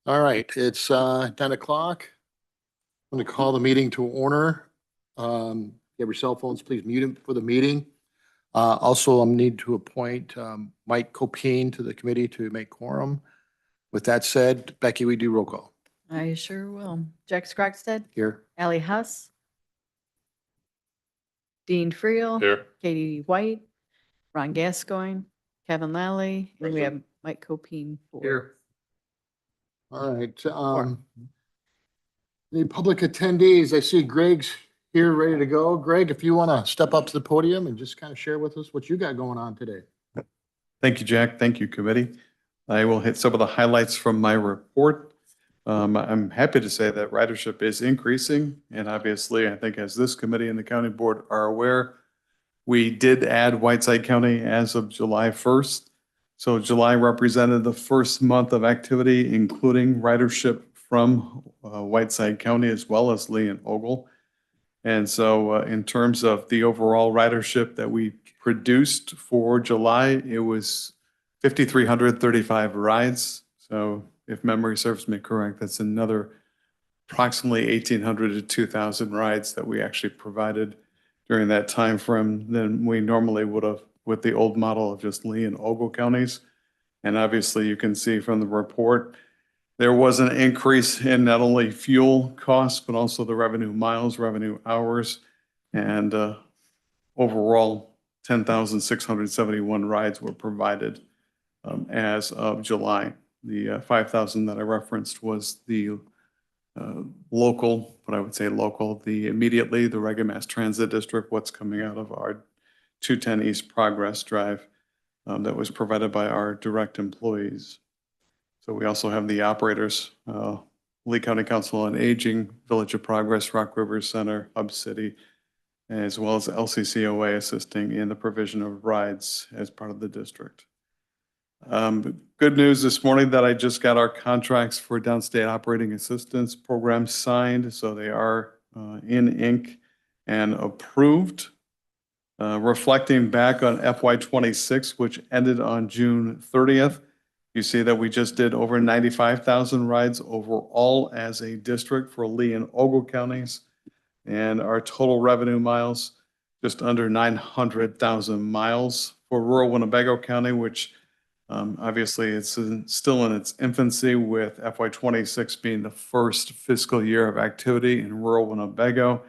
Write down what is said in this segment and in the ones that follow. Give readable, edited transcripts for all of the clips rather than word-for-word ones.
All right, it's 10 o'clock. I'm going to call the meeting to order. You have your cell phones, please mute them for the meeting. Also, I need to appoint Mike Copine to the committee to make quorum. With that said, Becky, we do roll call I sure will. Jack Scrockstead, here. Allie Huss, Dean Friel, Here. Katie White, Ron Gascoigne, Kevin Lally, and we have Mike Copine. for- All right. The public attendees, I see Greg's here, ready to go. Greg, if you want to step up to the podium and just kind of share with us what you got going on today. Thank you, Jack. Thank you, committee. I will hit some of the highlights from my report. I'm happy to say that ridership is increasing, and obviously, I think as this committee and the county board are aware, we did add Whiteside County as of July 1st. So July represented the first month of activity, including ridership from Whiteside County as well as Lee and Ogle. And so in terms of the overall ridership that we produced for July, it was 5,335 rides. So if memory serves me correct, that's another approximately 1,800 to 2,000 rides that we actually provided during that time frame than we normally would have with the old model of just Lee and Ogle counties. And obviously you can see from the report, there was an increase in not only fuel costs, but also the revenue miles, revenue hours, and overall 10,671 rides were provided as of July. The 5,000 that I referenced was the local, what I would say local, the immediately the Reagan Mass Transit District, what's coming out of our 210 East Progress Drive that was provided by our direct employees. So we also have the operators, Lee County Council on Aging, Village of Progress, Rock River Center, Hub City, as well as LCCOA assisting in the provision of rides as part of the district. Good news this morning that I just got our contracts for downstate operating assistance programs signed. So they are in ink and approved. Reflecting back on FY26, which ended on June 30th, you see that we just did over 95,000 rides overall as a district for Lee and Ogle counties. And our total revenue miles, just under 900,000 miles for rural Winnebago County, which obviously it's still in its infancy with FY26 being the first fiscal year of activity in rural Winnebago.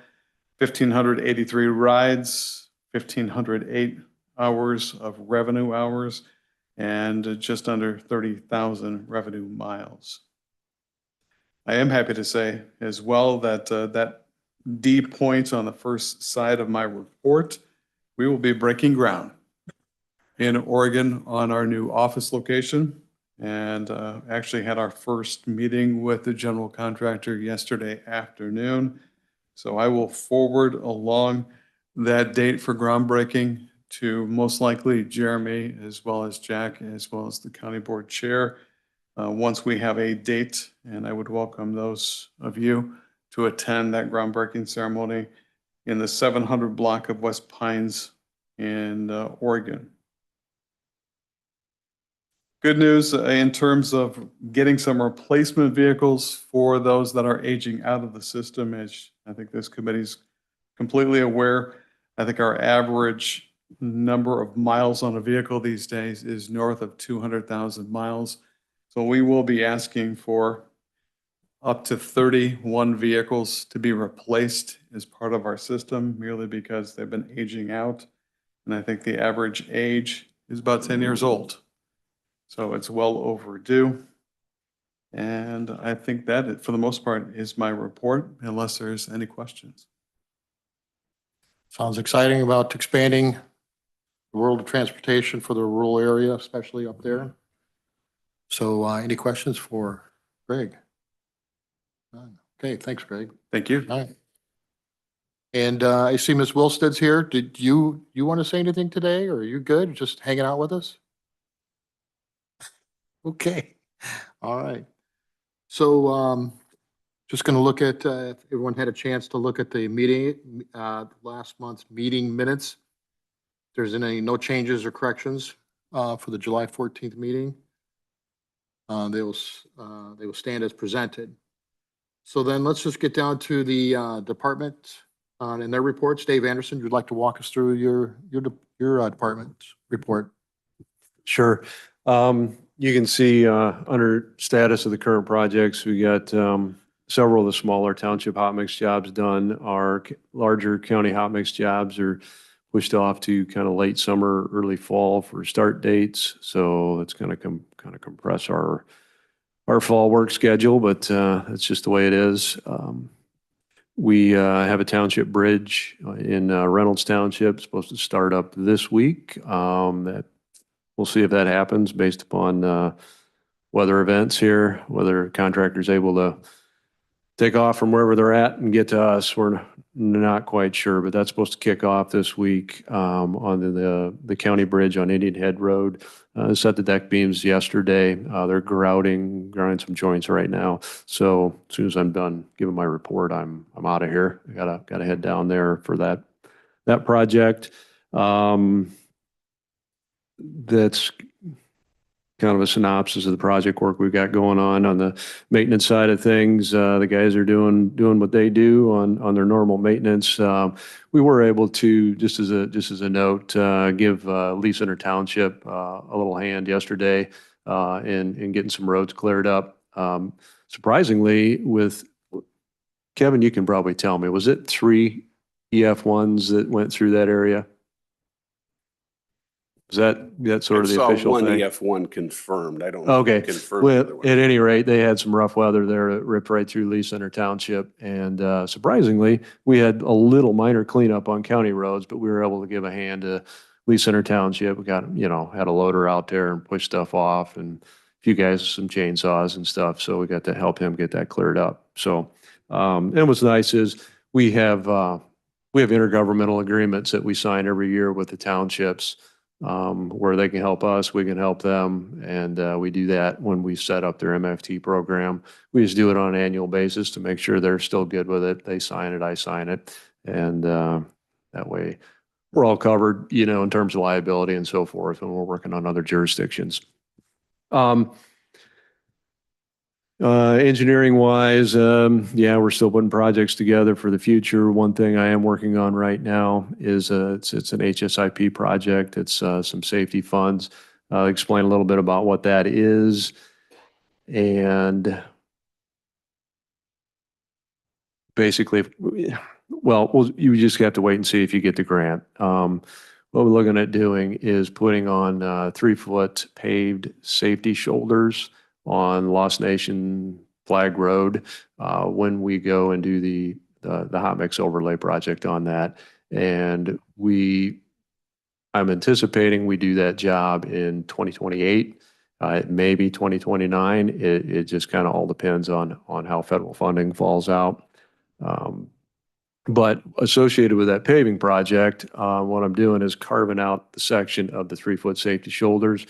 1,583 rides, 1,508 hours of revenue hours, and just under 30,000 revenue miles. I am happy to say as well that that D point on the first side of my report, we will be breaking ground in Oregon on our new office location, and actually had our first meeting with the general contractor yesterday afternoon. So I will forward along that date for groundbreaking to most likely Jeremy, as well as Jack, as well as the county board chair, once we have a date. And I would welcome those of you to attend that groundbreaking ceremony in the 700 block of West Pines in Oregon. Good news in terms of getting some replacement vehicles for those that are aging out of the system. As I think this committee's completely aware, I think our average number of miles on a vehicle these days is north of 200,000 miles. So we will be asking for up to 31 vehicles to be replaced as part of our system, merely because they've been aging out. And I think the average age is about 10 years old. So it's well overdue. And I think that for the most part is my report, unless there's any questions. Sounds exciting about expanding the world of transportation for the rural area, especially up there. So any questions for Greg? None. Okay, thanks, Greg. Thank you. All right. And I see Ms. Wilstead's here. Did you want to say anything today, or are you good? Just hanging out with us? Okay, all right. So just going to look at, if everyone had a chance to look at the meeting, last month's meeting minutes. If there's no changes or corrections for the July 14th meeting. they will stand as presented. So then let's just get down to the department and their reports. Dave Anderson, you'd like to walk us through your department's report? Sure. You can see under status of the current projects, we got several of the smaller township hot mix jobs done. Our larger county hot mix jobs are pushed off to kind of late summer, early fall for start dates. So it's going to kind of compress our fall work schedule, but that's just the way it is. We have a township bridge in Reynolds Township, supposed to start up this week. That we'll see if that happens based upon weather events here, whether contractor's able to take off from wherever they're at and get to us. We're not quite sure, but that's supposed to kick off this week on the county bridge on Indian Head Road. Set the deck beams yesterday. They're grouting some joints right now. So as soon as I'm done giving my report, I'm out of here. I gotta head down there for that project. That's kind of a synopsis of the project work we've got going on the maintenance side of things. The guys are doing what they do on their normal maintenance. We were able to, just as a note, give Lee Center Township a little hand yesterday in getting some roads cleared up. Surprisingly, with Kevin, you can probably tell me, was it 3 EF1s that went through that area? Is that sort of the official thing? I saw one EF1 confirmed. I don't know. Okay. Confirmed. Well, at any rate, they had some rough weather there that ripped right through Lee Center Township. And surprisingly, we had a little minor cleanup on county roads, but we were able to give a hand to Lee Center Township. We got, had a loader out there and pushed stuff off, and a few guys with some chainsaws and stuff. So we got to help him get that cleared up. So, and what's nice is we have intergovernmental agreements that we sign every year with the townships. Where they can help us, we can help them. And we do that when we set up their MFT program. We just do it on an annual basis to make sure they're still good with it. They sign it, I sign it. And that way we're all covered, in terms of liability and so forth, when we're working on other jurisdictions. Engineering wise, we're still putting projects together for the future. One thing I am working on right now is it's an HSIP project. It's some safety funds. I'll explain a little bit about what that is. And basically, you just have to wait and see if you get the grant. What we're looking at doing is putting on 3-foot paved safety shoulders on Lost Nation Flag Road when we go and do the hot mix overlay project on that. And I'm anticipating we do that job in 2028. It may be 2029. It just kind of all depends on how federal funding falls out. But associated with that paving project, what I'm doing is carving out the section of the 3-foot safety shoulders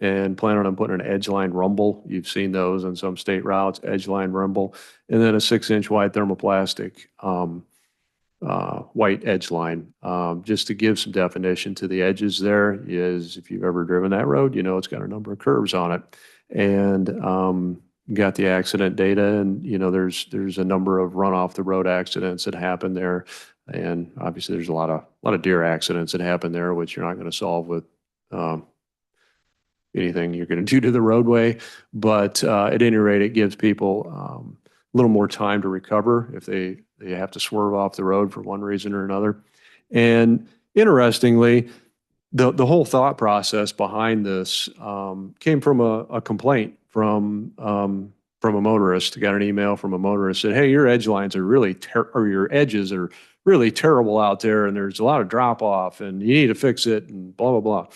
and planning on putting an edge line rumble. You've seen those on some state routes, edge line rumble, and then a 6-inch wide thermoplastic white edge line, just to give some definition to the edges there. Is if you've ever driven that road, it's got a number of curves on it. And got the accident data, and there's a number of run off the road accidents that happen there, and obviously there's a lot of deer accidents that happen there, which you're not going to solve with anything you're going to do to the roadway. But at any rate, it gives people a little more time to recover if they have to swerve off the road for one reason or another. And interestingly, the whole thought process behind this came from a complaint from a motorist. I got an email from a motorist that, hey, your edge lines are really or your edges are really terrible out there, and there's a lot of drop off, and you need to fix it, and blah blah blah.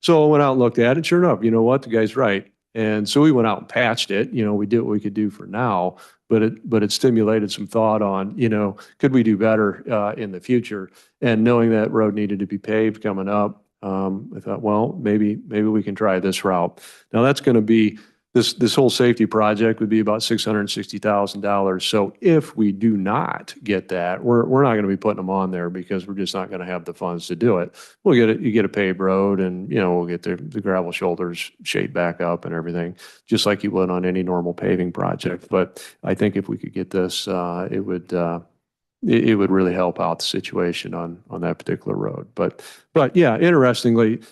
So I went out and looked at it. Sure enough, you know what? The guy's right. And so we went out and patched it. We did what we could do for now, but it stimulated some thought on, could we do better in the future? And knowing that road needed to be paved coming up, I thought, well, maybe we can try this route. Now that's going to be this whole safety project would be about $660,000. So if we do not get that, we're not going to be putting them on there because we're just not going to have the funds to do it. We'll get it, you get a paved road and, you know, we'll get the gravel shoulders shaped back up and everything, just like you would on any normal paving project. But I think if we could get this, it would really help out the situation on that particular road. But yeah, interestingly,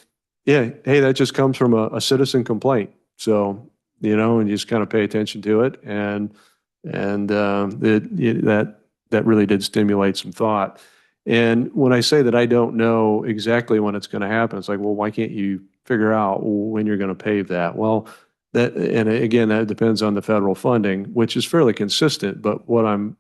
yeah, hey, that just comes from a citizen complaint. So, you know, and you just kind of pay attention to it, and that really did stimulate some thought. And when I say that I don't know exactly when it's going to happen, it's like, well, why can't you figure out when you're going to pave that? Well, that, and again, that depends on the federal funding, which is fairly consistent. But what I'm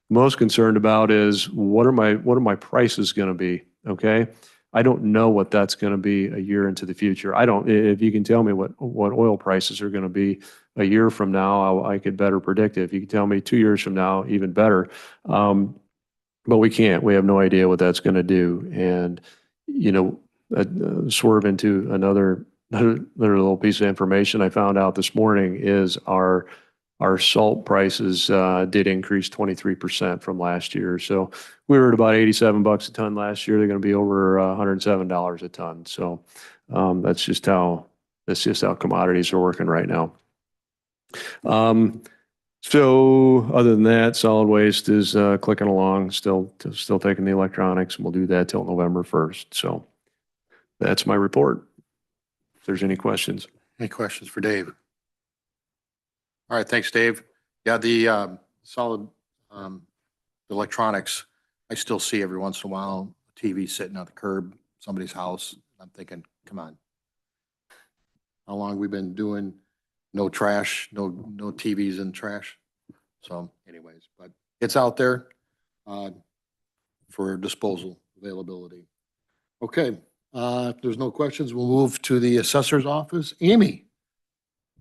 most concerned about is what are my prices going to be? Okay. I don't know what that's going to be a year into the future. If you can tell me what oil prices are going to be a year from now, I could better predict it. If you can tell me 2 years from now, even better. But we can't. We have no idea what that's going to do. And, you know, swerve into another little piece of information I found out this morning is our salt prices did increase 23% from last year. So we were at about $87 a ton last year. They're going to be over $107 a ton. So that's just how commodities are working right now. So other than that, solid waste is clicking along, still taking the electronics, and we'll do that till November 1st. So that's my report. If there's any questions. Any questions for Dave? All right, thanks, Dave. Yeah, the solid electronics, I still see every once in a while, TV sitting on the curb, somebody's house. I'm thinking, come on. How long we been doing no trash, no TVs in trash? So anyways, but it's out there for disposal availability. Okay, if there's no questions, we'll move to the assessor's office. Amy,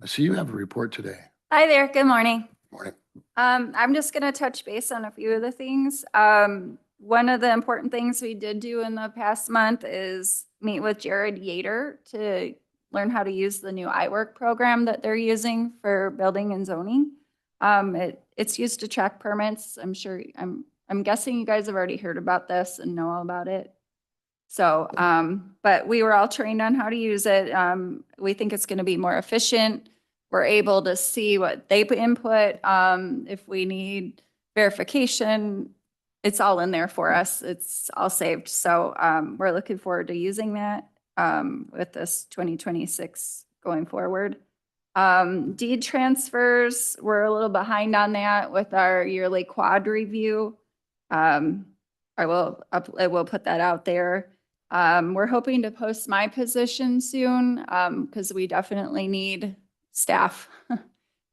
I see you have a report today. Hi there, good morning. Morning. I'm just gonna touch base on a few of the things. One of the important things we did do in the past month is meet with Jared Yater to learn how to use the new iWork program that they're using for building and zoning. It's used to track permits. I'm guessing you guys have already heard about this and know all about it. So, but we were all trained on how to use it. We think it's gonna be more efficient. We're able to see what they input. If we need verification, it's all in there for us. It's all saved. So we're looking forward to using that with this 2026 going forward. Deed transfers, we're a little behind on that with our yearly quad review. I will put that out there. We're hoping to post my position soon because we definitely need staff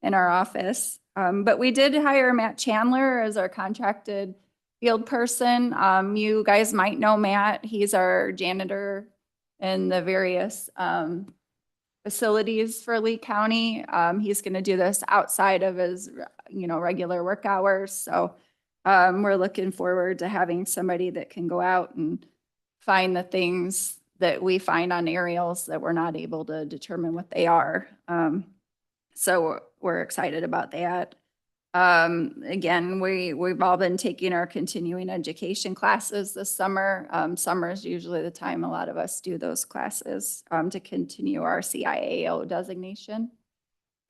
in our office. But we did hire Matt Chandler as our contracted field person. You guys might know Matt. He's our janitor in the various facilities for Lee County. He's going to do this outside of his, regular work hours. So we're looking forward to having somebody that can go out and find the things that we find on aerials that we're not able to determine what they are. So we're excited about that. Again, we've all been taking our continuing education classes this summer. Summer is usually the time a lot of us do those classes to continue our CIAO designation.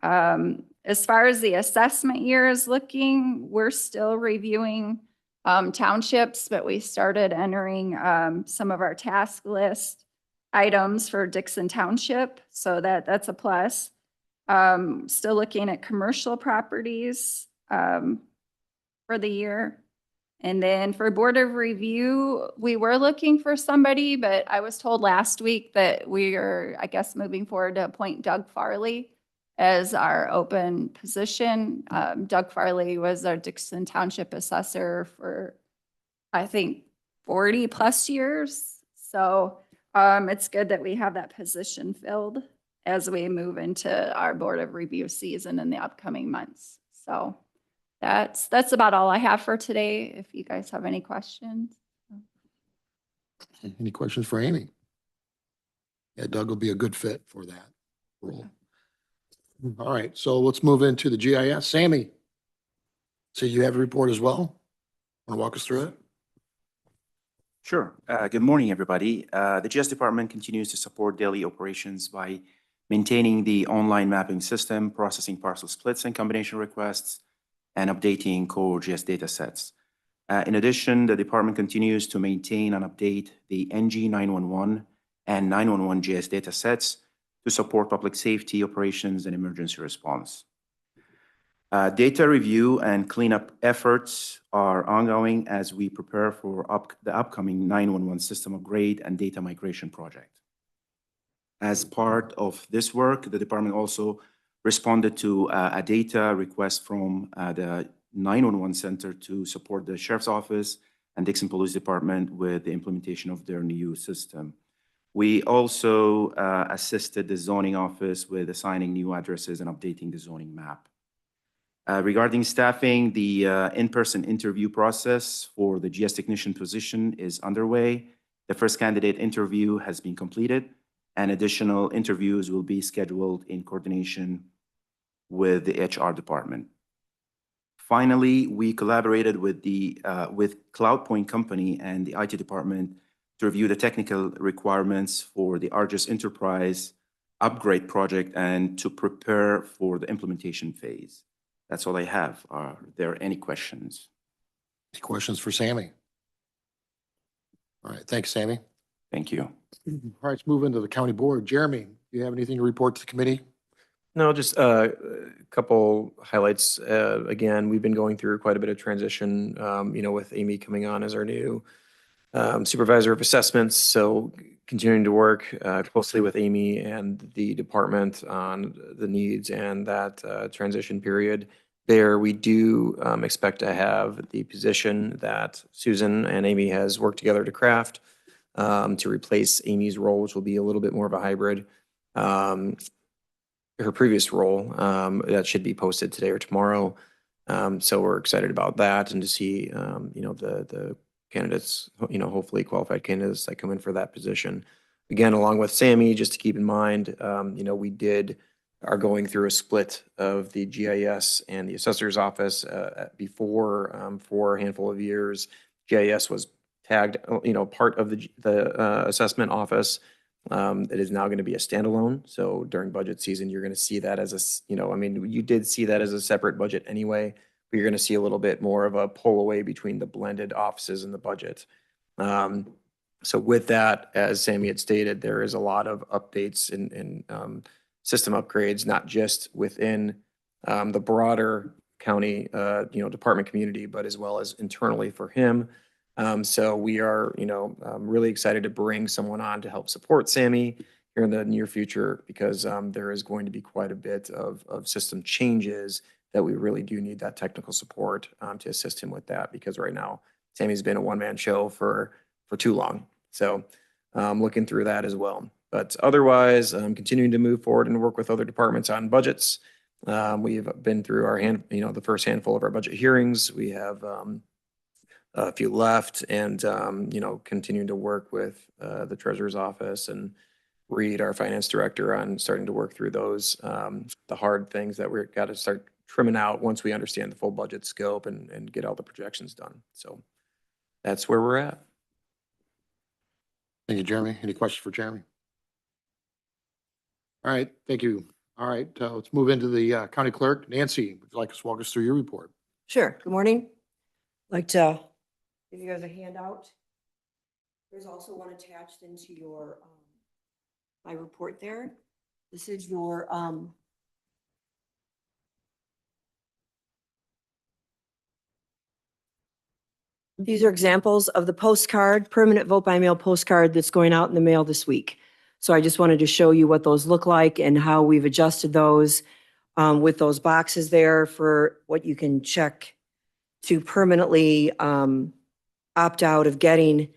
As far as the assessment year is looking, we're still reviewing townships, but we started entering some of our task list items for Dixon Township. So that's a plus. Still looking at commercial properties for the year. And then for Board of Review, we were looking for somebody, but I was told last week that we are, I guess, moving forward to appoint Doug Farley as our open position. Doug Farley was our Dixon Township assessor for, I think, 40 plus years. So it's good that we have that position filled as we move into our Board of Review season in the upcoming months. So that's about all I have for today. If you guys have any questions. Any questions for Amy? Yeah, Doug will be a good fit for that role. All right, so let's move into the GIS. Sammy. So you have a report as well? Want to walk us through it? Sure. Good morning, everybody. The GS department continues to support daily operations by maintaining the online mapping system, processing parcel splits and combination requests, and updating core GS data sets. In addition, the department continues to maintain and update the NG 911 and 911 GS data sets to support public safety operations and emergency response. Data review and cleanup efforts are ongoing as we prepare for the upcoming 911 system upgrade and data migration project. As part of this work, the department also responded to a data request from the 911 center to support the sheriff's office and Dixon Police Department with the implementation of their new system. We also assisted the zoning office with assigning new addresses and updating the zoning map. Regarding staffing, the in-person interview process for the GS technician position is underway. The first candidate interview has been completed, and additional interviews will be scheduled in coordination with the HR department. Finally, we collaborated with CloudPoint Company and the IT department to review the technical requirements for the ARGIS Enterprise upgrade project and to prepare for the implementation phase. That's all I have. Are there any questions? Any questions for Sammy? All right, thanks, Sammy. Thank you. All right, let's move into the county board. Jeremy, do you have anything to report to the committee? No, just a couple highlights. Again, we've been going through quite a bit of transition, with Amy coming on as our new supervisor of assessments. So continuing to work closely with Amy and the department on the needs and that transition period. There, we do expect to have the position that Susan and Amy has worked together to craft to replace Amy's role, which will be a little bit more of a hybrid. Her previous role that should be posted today or tomorrow. So we're excited about that and to see, the candidates, hopefully qualified candidates that come in for that position. Again, along with Sammy, just to keep in mind, we are going through a split of the GIS and the assessor's office before for a handful of years. GIS was tagged, part of the assessment office. It is now going to be a standalone. So during budget season, you're going to see that as you did see that as a separate budget anyway, but you're going to see a little bit more of a pull away between the blended offices and the budget. So with that, as Sammy had stated, there is a lot of updates and system upgrades, not just within the broader county, department community, but as well as internally for him. So we are, really excited to bring someone on to help support Sammy here in the near future because there is going to be quite a bit of system changes that we really do need that technical support to assist him with that because right now Sammy's been a one-man show for too long. So looking through that as well. But otherwise, continuing to move forward and work with other departments on budgets. We've been through our the first handful of our budget hearings. We have a few left and, continuing to work with the treasurer's office and Reed, our finance director, on starting to work through those, the hard things that we've got to start trimming out once we understand the full budget scope and get all the projections done. So that's where we're at. Thank you, Jeremy. Any questions for Jeremy? All right, thank you. All right, let's move into the county clerk. Nancy, would you like to walk us through your report? Sure. Good morning. I'd like to give you guys a handout. There's also one attached into your my report there. This is your these are examples of the postcard, permanent vote by mail postcard that's going out in the mail this week. So I just wanted to show you what those look like and how we've adjusted those with those boxes there for what you can check to permanently opt out of getting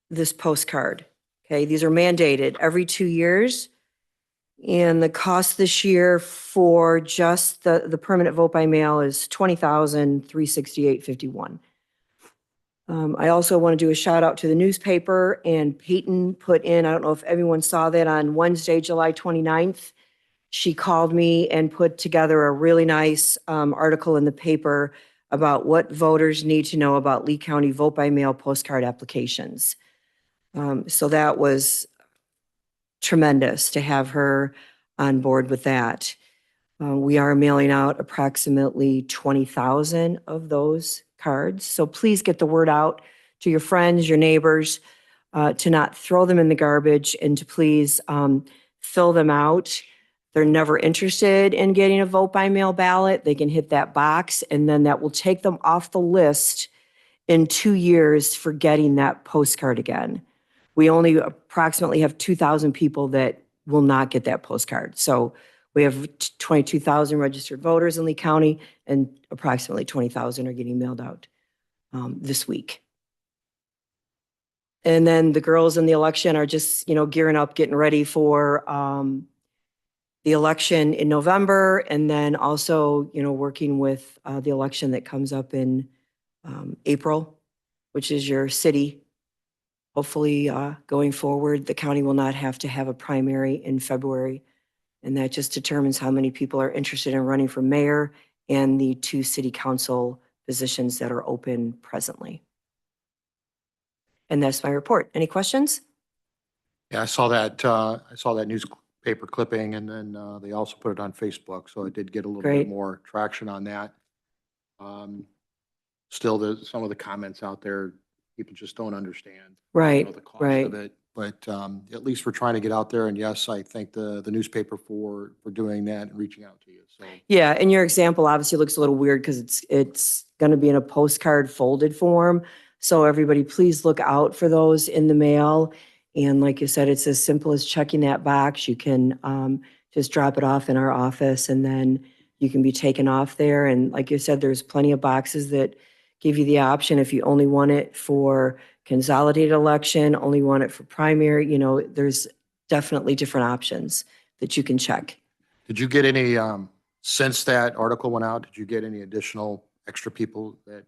this postcard. Okay, these are mandated every 2 years. And the cost this year for just the permanent vote by mail is $20,368.51. I also want to do a shout out to the newspaper, and Peyton put in, I don't know if everyone saw that on Wednesday, July 29th, She called me and put together a really nice article in the paper about what voters need to know about Lee County vote-by-mail postcard applications. So that was tremendous to have her on board with that. We are mailing out approximately 20,000 of those cards. So please get the word out to your friends, your neighbors, to not throw them in the garbage and to please fill them out. They're never interested in getting a vote by mail ballot. They can hit that box and then that will take them off the list in 2 years for getting that postcard again. We only approximately have 2,000 people that will not get that postcard. So we have 22,000 registered voters in Lee County and approximately 20,000 are getting mailed out this week. And then the girls in the election are just, gearing up, getting ready for the election in November. And then also, working with the election that comes up in April, which is your city. Hopefully, going forward, the county will not have to have a primary in February. And that just determines how many people are interested in running for mayor and the 2 city council positions that are open presently. And that's my report. Any questions? Yeah, I saw that newspaper clipping and then they also put it on Facebook. So I did get a little bit Great. more traction on that. Still, there's some of the comments out there, people just don't understand. Right, The cost right. of it. But at least we're trying to get out there. And yes, I thank the newspaper for doing that and reaching out to you. So Yeah, and your example obviously looks a little weird because it's going to be in a postcard folded form. So everybody, please look out for those in the mail. And like you said, it's as simple as checking that box. You can just drop it off in our office and then you can be taken off there. And like you said, there's plenty of boxes that give you the option if you only want it for consolidated election, only want it for primary, there's definitely different options that you can check. did you get any, since that article went out, did you get any additional extra people that,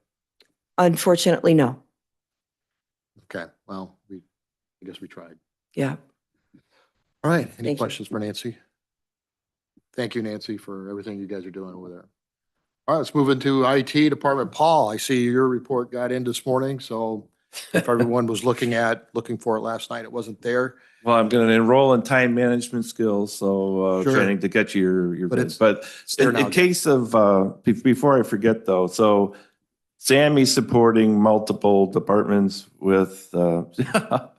Unfortunately, no. okay, well, I guess we tried. Yeah. All right, any Thank you. questions for Nancy? Thank you, Nancy, for everything you guys are doing over there. All right, let's move into IT department. Paul, I see your report got in this morning, so if everyone was looking for it last night, it wasn't there. Well, I'm going to enroll in time management skills, so Sure. trying to get you your But bids. it's- But there in now. case of, before I forget though, so Sammy's supporting multiple departments with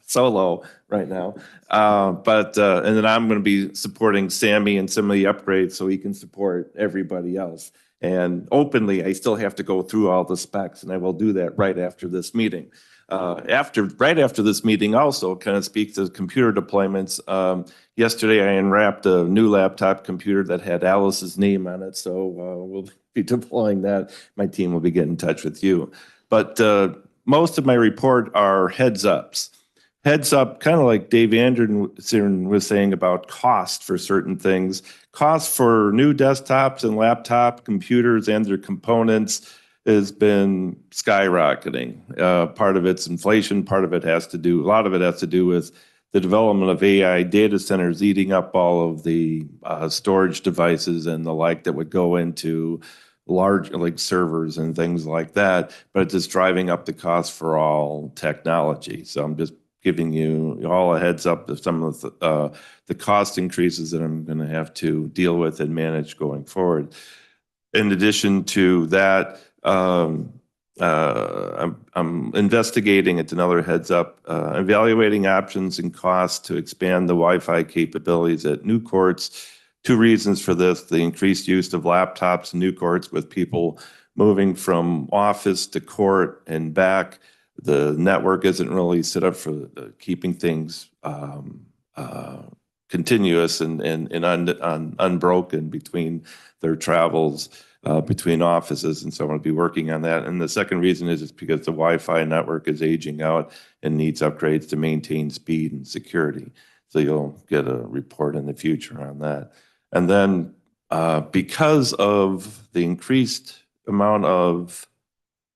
solo right now. And then I'm going to be supporting Sammy and some of the upgrades so he can support everybody else. And openly, I still have to go through all the specs and I will do that right after this meeting. Right after this meeting also kind of speaks to computer deployments. Yesterday I unwrapped a new laptop computer that had Alice's name on it. So we'll be deploying that. My team will be getting in touch with you. But most of my report are heads ups. Heads up, kind of like Dave Anderson was saying about cost for certain things. Cost for new desktops and laptop computers and their components has been skyrocketing. Part of it's inflation, a lot of it has to do with the development of AI data centers eating up all of the storage devices and the like that would go into large like servers and things like that, but it's just driving up the cost for all technology. So I'm just giving you all a heads up of some of the cost increases that I'm going to have to deal with and manage going forward. In addition to that, I'm investigating, it's another heads up, evaluating options and costs to expand the Wi-Fi capabilities at new courts. 2 reasons for this: the increased use of laptops in new courts with people moving from office to court and back. The network isn't really set up for keeping things continuous and unbroken between their travels between offices, and so I'm going to be working on that. And the second reason is it's because the Wi-Fi network is aging out and needs upgrades to maintain speed and security. So you'll get a report in the future on that. And then because of the increased amount of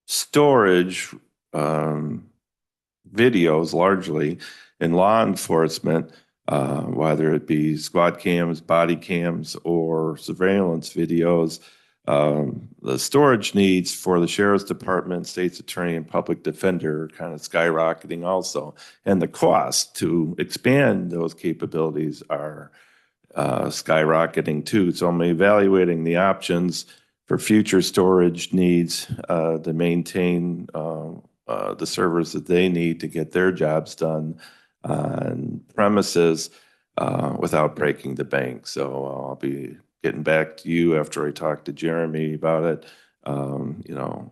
storage, videos largely in law enforcement, whether it be squad cams, body cams, or surveillance videos. The storage needs for the sheriff's department, state's attorney, and public defender are kind of skyrocketing also. And the cost to expand those capabilities are skyrocketing too. So I'm evaluating the options for future storage needs to maintain the servers that they need to get their jobs done on premises without breaking the bank. So I'll be getting back to you after I talk to Jeremy about it,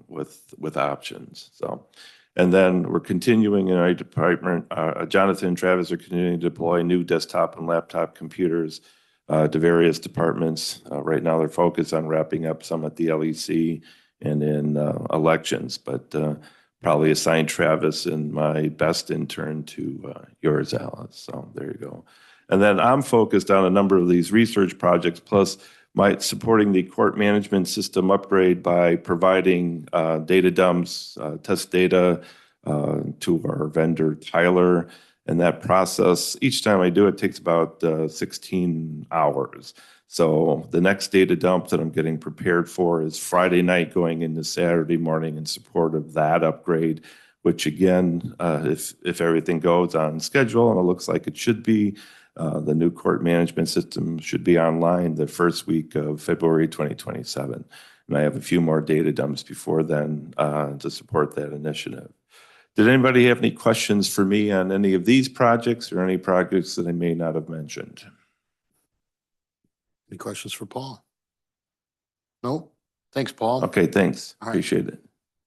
with options. So, and then we're continuing in our department. Jonathan and Travis are continuing to deploy new desktop and laptop computers to various departments. Right now, they're focused on wrapping up some at the LEC and in elections, but probably assign Travis and my best intern to yours, Alice. So there you go. And then I'm focused on a number of these research projects, plus supporting the court management system upgrade by providing data dumps, test data to our vendor, Tyler. And that process, each time I do it, takes about 16 hours. So the next data dump that I'm getting prepared for is Friday night going into Saturday morning in support of that upgrade, which again, if everything goes on schedule, and it looks like it should be, the new court management system should be online the first week of February 2027. And I have a few more data dumps before then to support that initiative. Did anybody have any questions for me on any of these projects or any projects that I may not have mentioned? Any questions for Paul? No? Thanks, Paul. Okay, thanks. All right. Appreciate it.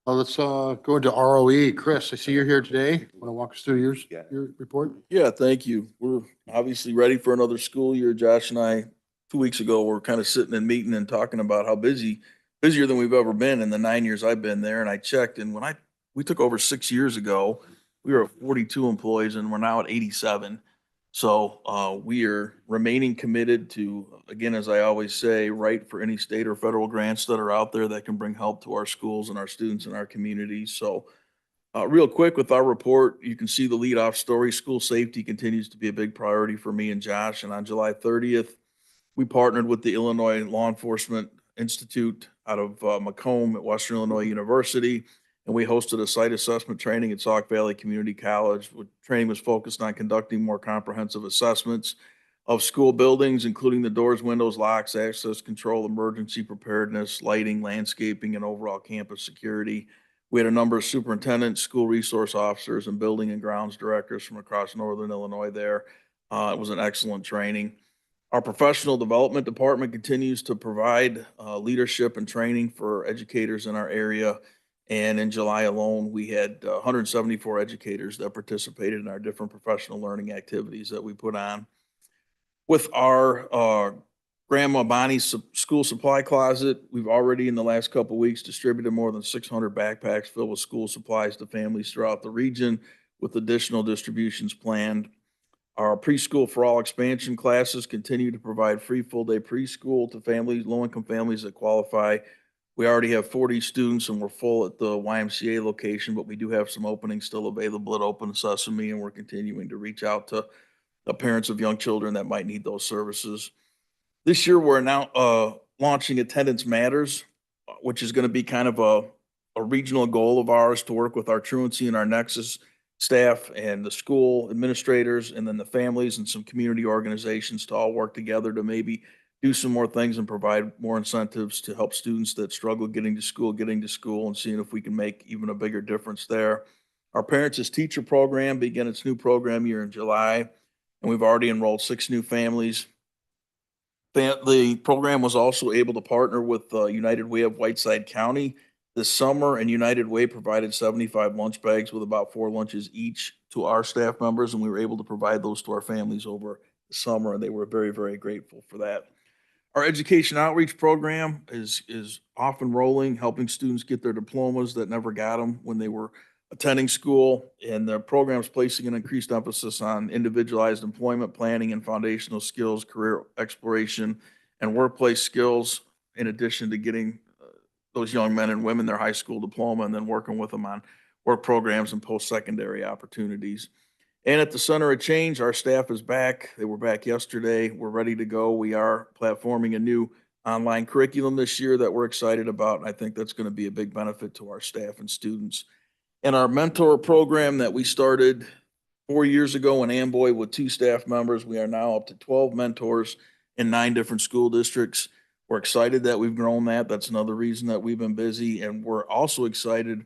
Well, let's go into ROE. Chris, I see you're here today. Want to walk us through your report? Yeah, thank you. We're obviously ready for another school year. Josh and I, 2 weeks ago, were kind of sitting and meeting and talking about how busier than we've ever been in the 9 years I've been there. And I checked, and we took over 6 years ago, we were at 42 employees and we're now at 87. So we are remaining committed to, again, as I always say, right for any state or federal grants that are out there that can bring help to our schools and our students and our communities. So real quick with our report, you can see the lead off story. School safety continues to be a big priority for me and Josh. And on July 30th, we partnered with the Illinois Law Enforcement Institute out of Macomb at Western Illinois University. And we hosted a site assessment training at Sauk Valley Community College. Training was focused on conducting more comprehensive assessments of school buildings, including the doors, windows, locks, access control, emergency preparedness, lighting, landscaping, and overall campus security. We had a number of superintendents, school resource officers, and building and grounds directors from across Northern Illinois there. It was an excellent training. Our professional development department continues to provide leadership and training for educators in our area. And in July alone, we had 174 educators that participated in our different professional learning activities that we put on. With our Grandma Bonnie's school supply closet, we've already in the last couple of weeks distributed more than 600 backpacks filled with school supplies to families throughout the region, with additional distributions planned. Our preschool for all expansion classes continue to provide free full-day preschool to families, low-income families that qualify. We already have 40 students and we're full at the YMCA location, but we do have some openings still available at Open Sesame, and we're continuing to reach out to the parents of young children that might need those services. This year, we're now launching Attendance Matters, which is going to be kind of a regional goal of ours to work with our truancy and our Nexus staff and the school administrators and then the families and some community organizations to all work together to maybe do some more things and provide more incentives to help students that struggle getting to school and seeing if we can make even a bigger difference there. Our Parents as Teacher program began its new program year in July, and we've already enrolled 6 new families. The program was also able to partner with United Way of Whiteside County this summer, and United Way provided 75 lunch bags with about 4 lunches each to our staff members, and we were able to provide those to our families over the summer, and they were very, very grateful for that. Our education outreach program is off and rolling, helping students get their diplomas that never got them when they were attending school, and the program is placing an increased emphasis on individualized employment planning and foundational skills, career exploration, and workplace skills, in addition to getting those young men and women their high school diploma and then working with them on work programs and post-secondary opportunities. And at the Center of Change, our staff is back. They were back yesterday. We're ready to go. We are platforming a new online curriculum this year that we're excited about. And I think that's going to be a big benefit to our staff and students. And our mentor program that we started 4 years ago in Amboy with 2 staff members, we are now up to 12 mentors in 9 different school districts. We're excited that we've grown that. That's another reason that we've been busy. And we're also excited.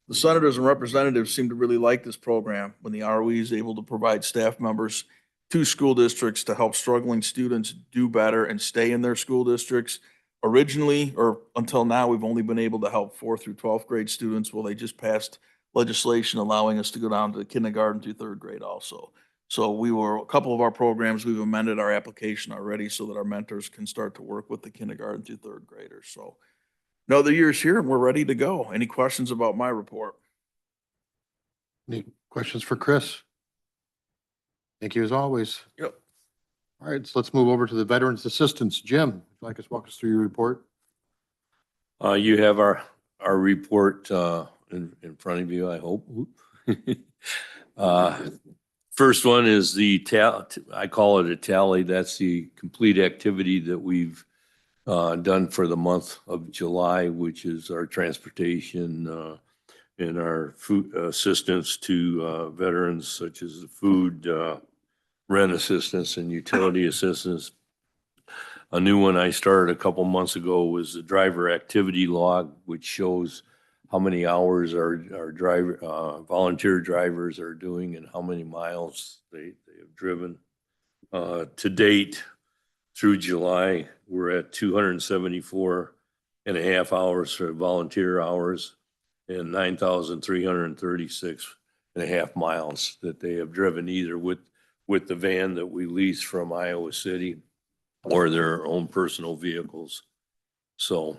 The senators and representatives seem to really like this program when the ROE is able to provide staff members to school districts to help struggling students do better and stay in their school districts. Originally, or until now, we've only been able to help 4th through 12th grade students. Well, they just passed legislation allowing us to go down to kindergarten through 3rd grade also. So a couple of our programs, we've amended our application already so that our mentors can start to work with the kindergarten through 3rd graders. So another year's here and we're ready to go. Any questions about my report? Any questions for Chris? Thank you as always. Yep. All right, so let's move over to the Veterans Assistance. Jim, would you like us to walk us through your report? You have our report in front of you, I hope. First one is I call it a tally. That's the complete activity that we've done for the month of July, which is our transportation and our food assistance to veterans, such as the food, rent assistance and utility assistance. A new one I started a couple months ago was the driver activity log, which shows how many hours our volunteer drivers are doing and how many miles they have driven. To date, through July, we're at 274.5 hours for volunteer hours and 9,336.5 miles that they have driven either with the van that we lease from Iowa City or their own personal vehicles. So,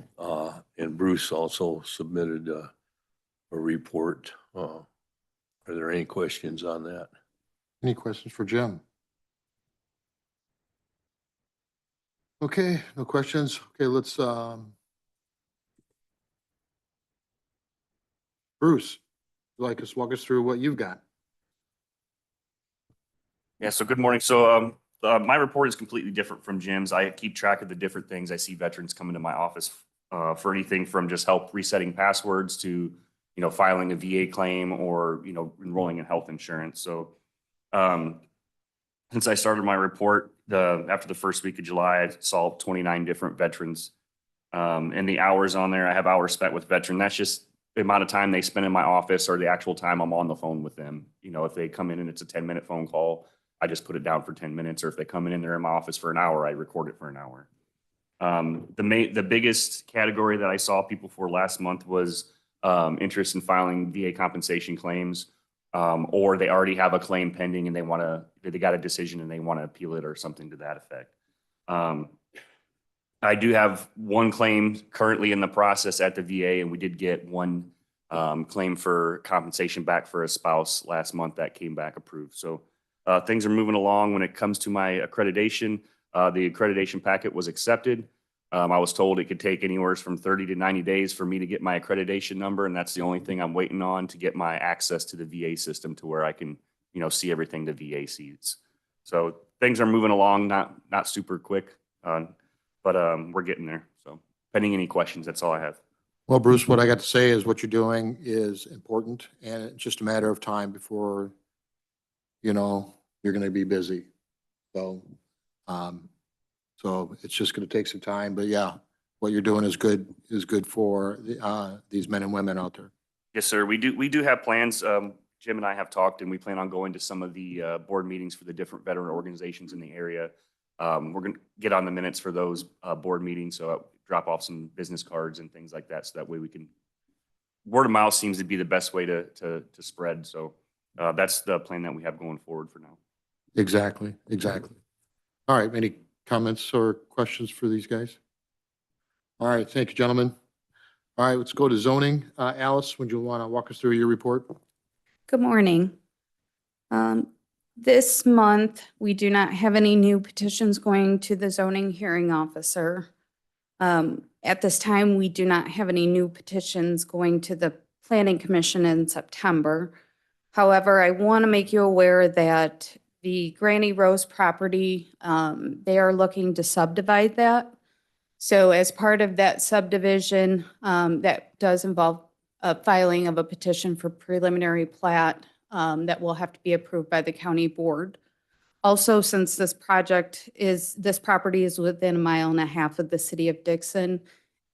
and Bruce also submitted a report. Are there any questions on that? Any questions for Jim? Okay, no questions. Okay, let's, Bruce, would you like us to walk us through what you've got? Yeah, so good morning. So my report is completely different from Jim's. I keep track of the different things. I see veterans come into my office for anything from just help resetting passwords to, filing a VA claim or, enrolling in health insurance. So since I started my report, after the first week of July, I solved 29 different veterans. And the hours on there, I have hours spent with veteran. That's just the amount of time they spend in my office or the actual time I'm on the phone with them. If they come in and it's a 10-minute phone call, I just put it down for 10 minutes. Or if they come in and they're in my office for an hour, I record it for an hour. The biggest category that I saw people for last month was interest in filing VA compensation claims, or they already have a claim pending and they got a decision and they want to appeal it or something to that effect. I do have one claim currently in the process at the VA, and we did get one claim for compensation back for a spouse last month that came back approved. So things are moving along. When it comes to my accreditation, the accreditation packet was accepted. I was told it could take anywhere from 30 to 90 days for me to get my accreditation number, and that's the only thing I'm waiting on to get my access to the VA system to where I can, see everything the VA sees. So things are moving along, not super quick, but we're getting there. So pending any questions, that's all I have. Well, Bruce, what I got to say is what you're doing is important, and it's just a matter of time before, you're going to be busy. So, so it's just going to take some time, but yeah, what you're doing is good for these men and women out there. Yes, sir. We do have plans. Jim and I have talked, and we plan on going to some of the board meetings for the different veteran organizations in the area. We're going to get on the minutes for those board meetings, so drop off some business cards and things like that, so that way we can. Word of mouth seems to be the best way to spread. So that's the plan that we have going forward for now. Exactly. All right. Any comments or questions for these guys? All right. Thank you, gentlemen. All right. Let's go to zoning. Alice, would you want to walk us through your report? Good morning. This month, we do not have any new petitions going to the zoning hearing officer. At this time, we do not have any new petitions going to the planning commission in September. However, I want to make you aware that the Granny Rose property, they are looking to subdivide that. So as part of that subdivision, that does involve a filing of a petition for preliminary plat that will have to be approved by the county board. Also, since this property is within 1.5 miles of the city of Dixon,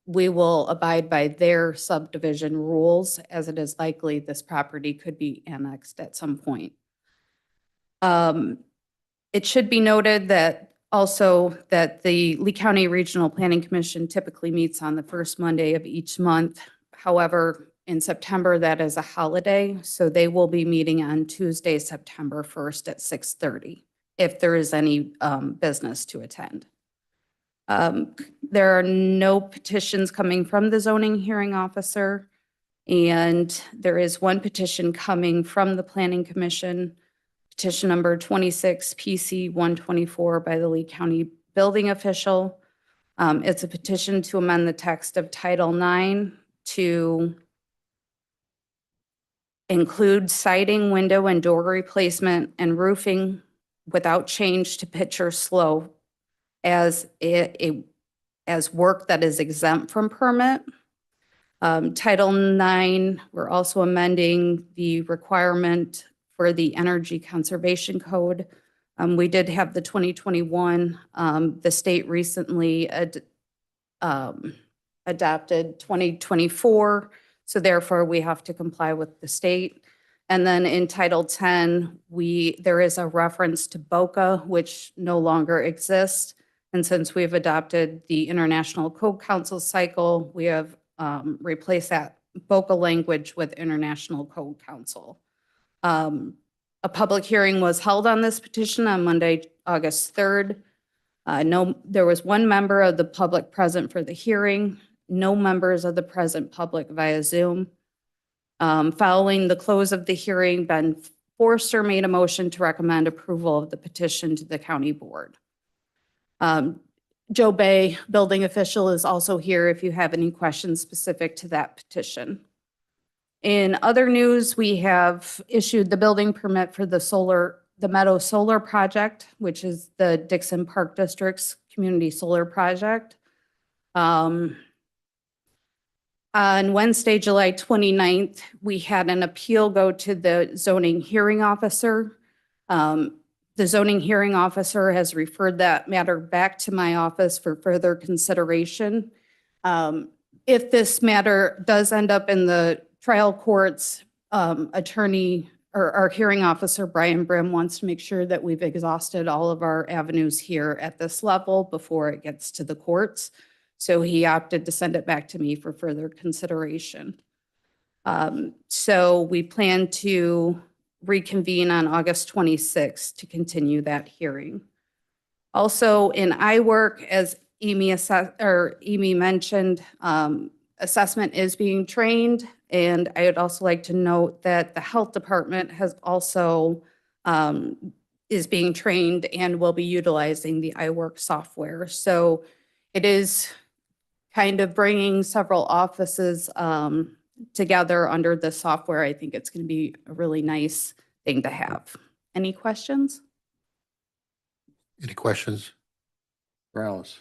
we will abide by their subdivision rules, as it is likely this property could be annexed at some point. It should be noted that also that the Lee County Regional Planning Commission typically meets on the first Monday of each month. However, in September, that is a holiday, so they will be meeting on Tuesday, September 1st at 6:30, if there is any business to attend. There are no petitions coming from the zoning hearing officer, and there is one petition coming from the Planning Commission, petition number 26 PC 124 by the Lee County Building Official. It's a petition to amend the text of Title IX to include siding, window, and door replacement and roofing without change to pitch or slope as work that is exempt from permit. Title IX, we're also amending the requirement for the Energy Conservation Code. We did have the 2021, the state recently adopted 2024, so therefore we have to comply with the state. And then in Title 10, there is a reference to BOCA, which no longer exists. And since we've adopted the International Code Council cycle, we have replaced that BOCA language with International Code Council. A public hearing was held on this petition on Monday, August 3rd. There was one member of the public present for the hearing, no members of the present public via Zoom. Following the close of the hearing, Ben Forster made a motion to recommend approval of the petition to the county board. Joe Bay, building official, is also here if you have any questions specific to that petition. In other news, we have issued the building permit for the Meadow Solar Project, which is the Dixon Park District's community solar project. On Wednesday, July 29th, we had an appeal go to the zoning hearing officer. The zoning hearing officer has referred that matter back to my office for further consideration. If this matter does end up in the trial courts, attorney or our hearing officer, Brian Brim, wants to make sure that we've exhausted all of our avenues here at this level before it gets to the courts. So he opted to send it back to me for further consideration. So we plan to reconvene on August 26th to continue that hearing. Also in iWork, as Amy mentioned, assessment is being trained. And I would also like to note that the health department has also is being trained and will be utilizing the iWork software. So it is kind of bringing several offices together under the software. I think it's going to be a really nice thing to have. Any questions? Any questions for Alice?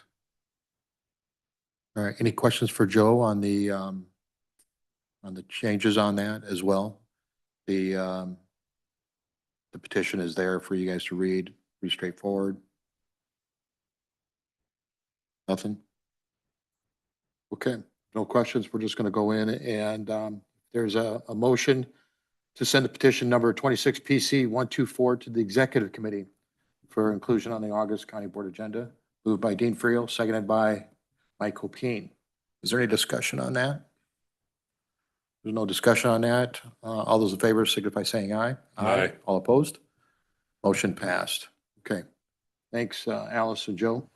All right, any questions for Joe on the changes on that as well? The petition is there for you guys to read, pretty straightforward. Nothing? Okay, no questions. We're just going to go in and there's a motion to send the petition number 26 PC 124 to the executive committee for inclusion on the August County Board agenda. Moved by Dean Friel, seconded by Mike Copine. Is there any discussion on that? There's no discussion on that. All those in favor signify by saying aye. Aye. All opposed? Motion passed. Okay. Thanks, Alice and Joe.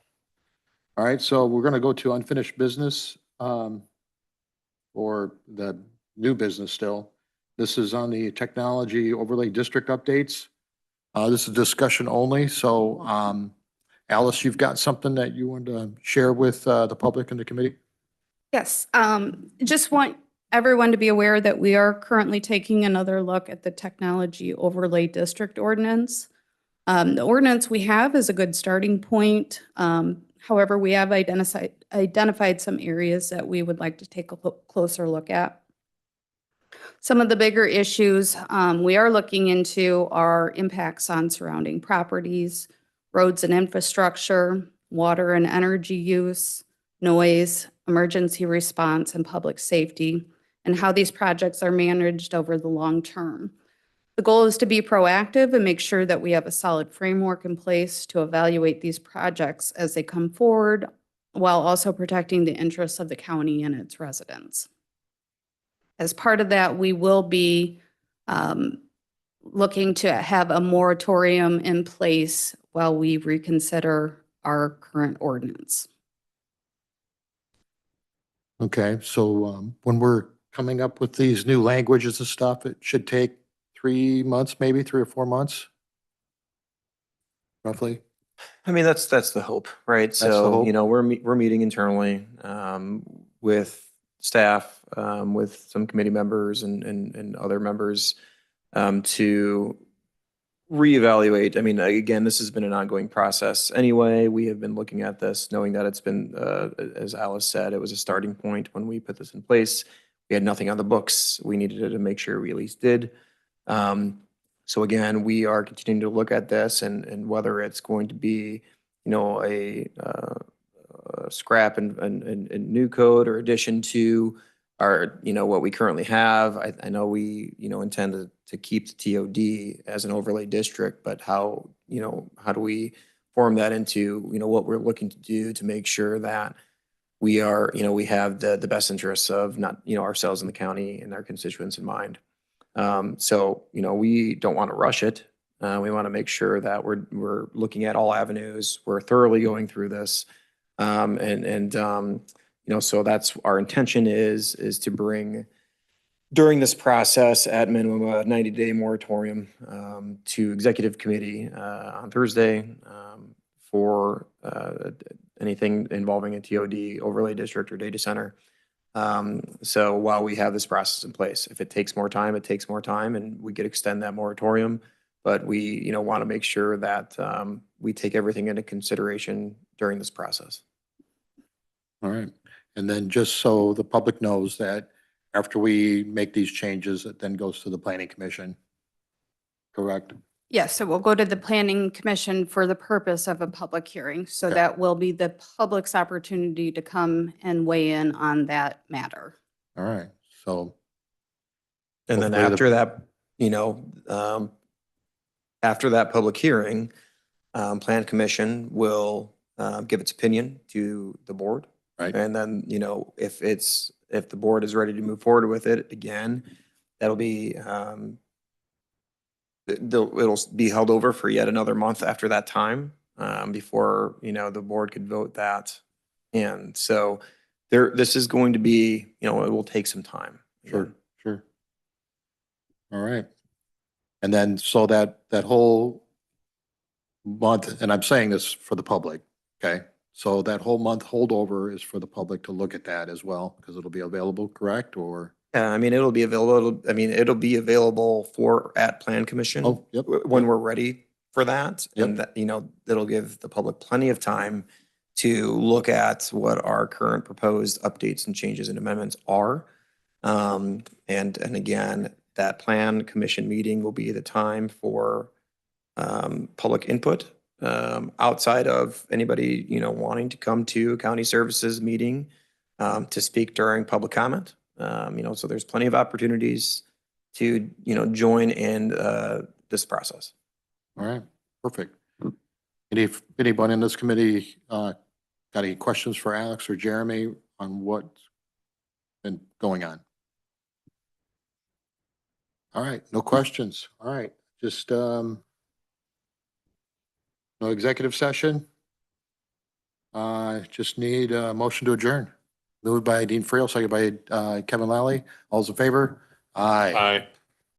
All right, so we're going to go to unfinished business or the new business still. This is on the technology overlay district updates. This is discussion only. So Alice, you've got something that you want to share with the public and the committee? Yes, just want everyone to be aware that we are currently taking another look at the technology overlay district ordinance. The ordinance we have is a good starting point. However, we have identified some areas that we would like to take a closer look at. Some of the bigger issues we are looking into are impacts on surrounding properties, roads and infrastructure, water and energy use, noise, emergency response, and public safety, and how these projects are managed over the long term. The goal is to be proactive and make sure that we have a solid framework in place to evaluate these projects as they come forward, while also protecting the interests of the county and its residents. As part of that, we will be looking to have a moratorium in place while we reconsider our current ordinance. Okay, so when we're coming up with these new languages and stuff, it should take 3 months, maybe 3 or 4 months? Roughly? I mean, that's the hope, right? the So, hope. you know, we're meeting internally with staff, with some committee members and other members to reevaluate. I mean, again, this has been an ongoing process anyway. We have been looking at this, knowing that it's been, as Alice said, it was a starting point when we put this in place. We had nothing on the books. We needed to make sure we at least did. So again, we are continuing to look at this and whether it's going to be, you know, a scrap and new code or addition to our, you know, what we currently have. I know we, you know, intend to keep the TOD as an overlay district, but how, you know, how do we form that into, you know, what we're looking to do to make sure that we are, you know, we have the best interests of not, you know, ourselves in the county and our constituents in mind. So, you know, we don't want to rush it. We want to make sure that we're looking at all avenues. We're thoroughly going through this. You know, so that's our intention is to bring during this process at minimum a 90-day moratorium to executive committee on Thursday for anything involving a TOD overlay district or data center. So while we have this process in place, if it takes more time, it takes more time and we could extend that moratorium. But we, you know, want to make sure that we take everything into consideration during this process. All right. And then just so the public knows that after we make these changes, it then goes to the planning commission. Correct? Yes, so we'll go to the planning commission for the purpose of a public hearing. So Okay. that will be the public's opportunity to come and weigh in on that matter. All right. So And then Hopefully the- after that, you know, after that public hearing, Plan Commission will give its opinion to the board. Right. And then, you know, if the board is ready to move forward with it again, that'll be, it'll be held over for yet another month after that time, before, you know, the board could vote that. And so this is going to be, you know, it will take some time. Sure. All right. And then so that whole month, and I'm saying this for the public, okay? So that whole month holdover is for the public to look at that as well, because it'll be available, correct? Or, I mean, it'll be available, it'll be available at Plan Commission. oh, yep. When we're ready for that. Yep. And that, you know, that'll give the public plenty of time to look at what our current proposed updates and changes and amendments are. And again, that Plan Commission meeting will be the time for public input outside of anybody, you know, wanting to come to a county services meeting to speak during public comment. You know, so there's plenty of opportunities to, you know, join in this process. All right, perfect. Anyone in this committee got any questions for Alex or Jeremy on what's been going on? All right, no questions. All right, just no executive session. Just need a motion to adjourn. Moved by Dean Friel, seconded by Kevin Lally. All's in favor? Aye. Aye.